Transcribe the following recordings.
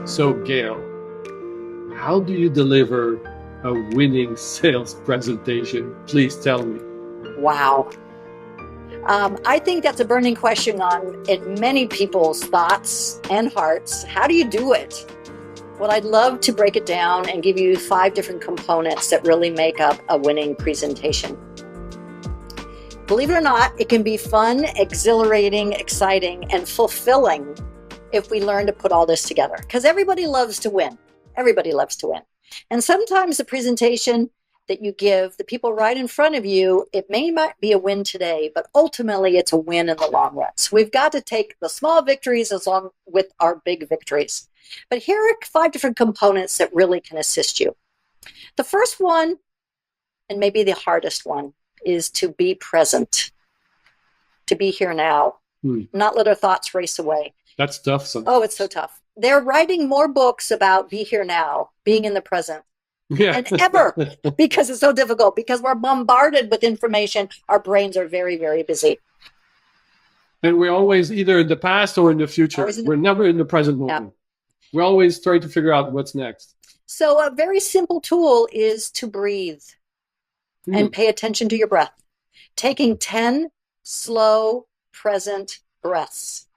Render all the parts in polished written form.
So, Gail, how do you deliver a winning sales presentation? Please tell me. Wow. I think that's a burning question in many people's thoughts and hearts. How do you do it? Well, I'd love to break it down and give you 5 different components that really make up a winning presentation. Believe it or not, it can be fun, exhilarating, exciting, and fulfilling if we learn to put all this together. Because everybody loves to win. Everybody loves to win. And sometimes the presentation that you give the people right in front of you, it may not be a win today, but ultimately it's a win in the long run. So we've got to take the small victories along with our big victories. But here are 5 different components that really can assist you. The first one, and maybe the hardest one, is to be present, to be here now, not let our thoughts race away. That's tough sometimes. Oh, it's so tough. They're writing more books about be here now, being in the present, and ever, because it's so difficult, because we're bombarded with information. Our brains are very, very busy. And we're always either in the past or in the future. We're never in the present moment. Yeah. We're always trying to figure out what's next. So a very simple tool is to breathe and pay attention to your breath. Taking 10 slow, present breaths.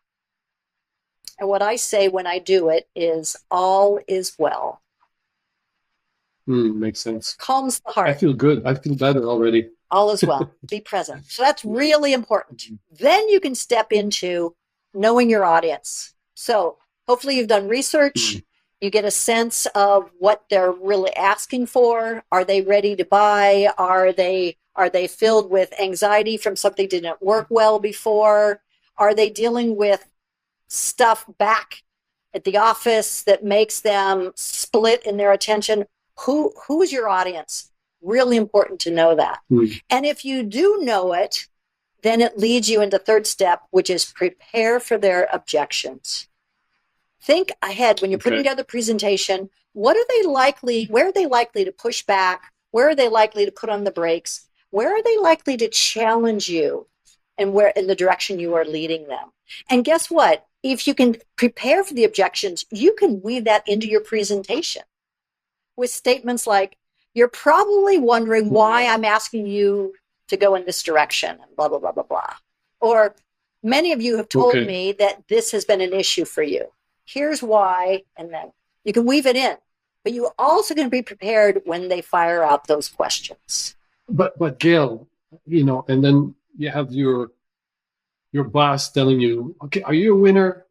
And what I say when I do it is all is well. Makes sense. Calms the heart. I feel good. I feel better already. All is well. Be present. So that's really important. Then you can step into knowing your audience. So hopefully you've done research. You get a sense of what they're really asking for. Are they ready to buy? Are they filled with anxiety from something that didn't work well before? Are they dealing with stuff back at the office that makes them split in their attention? Who is your audience? Really important to know that. And if you do know it, then it leads you into third step, which is prepare for their objections. Think ahead when you're putting together a presentation. Where are they likely to push back? Where are they likely to put on the brakes? Where are they likely to challenge you and where in the direction you are leading them? And guess what? If you can prepare for the objections, you can weave that into your presentation with statements like, you're probably wondering why I'm asking you to go in this direction, and blah, blah, blah, blah, blah. Or many of you have told me that this has been an issue for you. Here's why, and then you can weave it in. But you also going to be prepared when they fire out those questions. But Gail, and then you have your boss telling you, okay, are you a winner?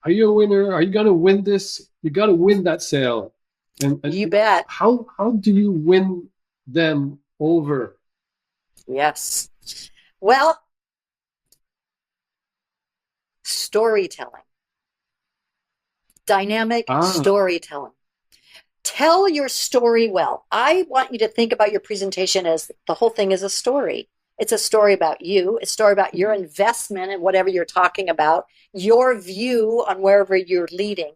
Are you a winner? Are you going to win this? You got to win that sale. And you bet. How do you win them over? Yes. Well, storytelling. Dynamic storytelling. Tell your story well. I want you to think about your presentation as the whole thing is a story. It's a story about you. It's a story about your investment in whatever you're talking about, your view on wherever you're leading,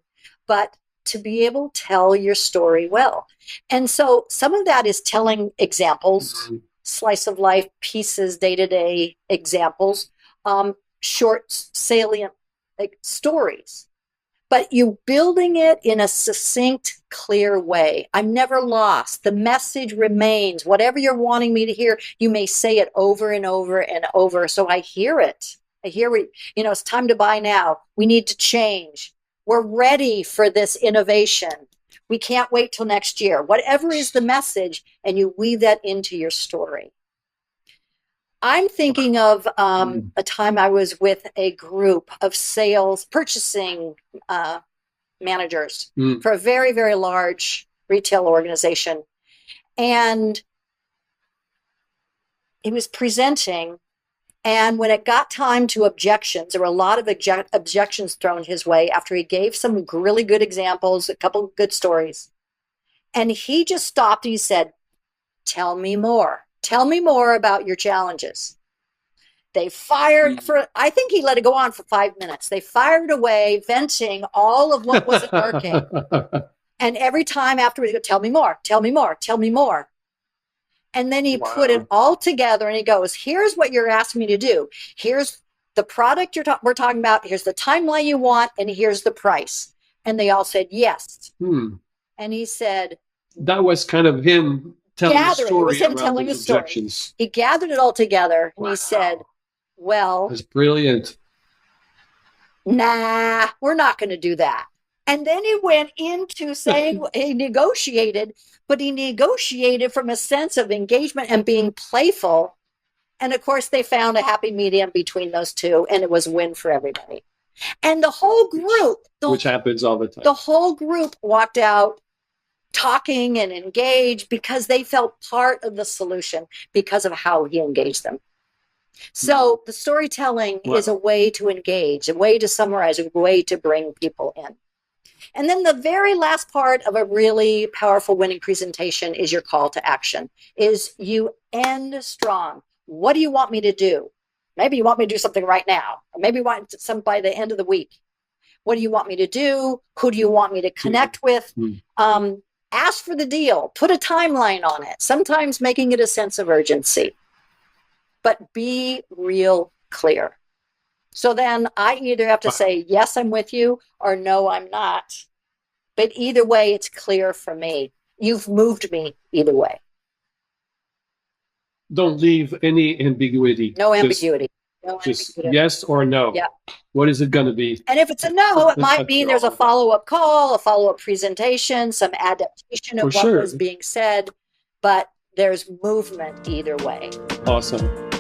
but to be able to tell your story well. And so some of that is telling examples, slice of life pieces, day-to-day examples, short, salient stories. But you building it in a succinct, clear way. I'm never lost. The message remains. Whatever you're wanting me to hear, you may say it over and over and over. So I hear it. I hear it. It's time to buy now. We need to change. We're ready for this innovation. We can't wait till next year. Whatever is the message, and you weave that into your story. I'm thinking of a time I was with a group of sales purchasing managers for a very, very large retail organization. And he was presenting. And when it got time to objections, there were a lot of objections thrown his way after he gave some really good examples, a couple of good stories. And he just stopped and he said, tell me more. Tell me more about your challenges. They fired I think he let it go on for 5 minutes. They fired away, venting all of what wasn't working. And every time afterwards, he would go, tell me more, tell me more, tell me more. And then he put it all together and he goes, here's what you're asking me to do. Here's the product we're talking about. Here's the timeline you want. And here's the price. And they all said yes. Hmm. And he said, That was kind of him telling the gathering. It was story him around telling those the story. objections. He gathered it all together and Wow. he said, well, That's brilliant. nah, we're not going to do that. And then he went into saying he negotiated, but he negotiated from a sense of engagement and being playful. And of course, they found a happy medium between those two, and it was a win for everybody. And the whole group, Which happens all the time. The whole group walked out talking and engaged because they felt part of the solution because of how he engaged them. So the storytelling is a way to engage, a way to summarize, a way to bring people in. And then the very last part of a really powerful winning presentation is your call to action, is you end strong. What do you want me to do? Maybe you want me to do something right now, or maybe you want some by the end of the week. What do you want me to do? Who do you want me to connect with? Ask for the deal. Put a timeline on it, sometimes making it a sense of urgency. But be real clear. So then I either have to say, yes, I'm with you, or no, I'm not. But either way, it's clear for me. You've moved me either way. Don't leave any ambiguity. No ambiguity. Just yes or no. Yeah. What is it going to be? And if it's a no, it might mean there's a follow-up call, a follow-up presentation, some adaptation of what was being said, but there's movement either way. Awesome.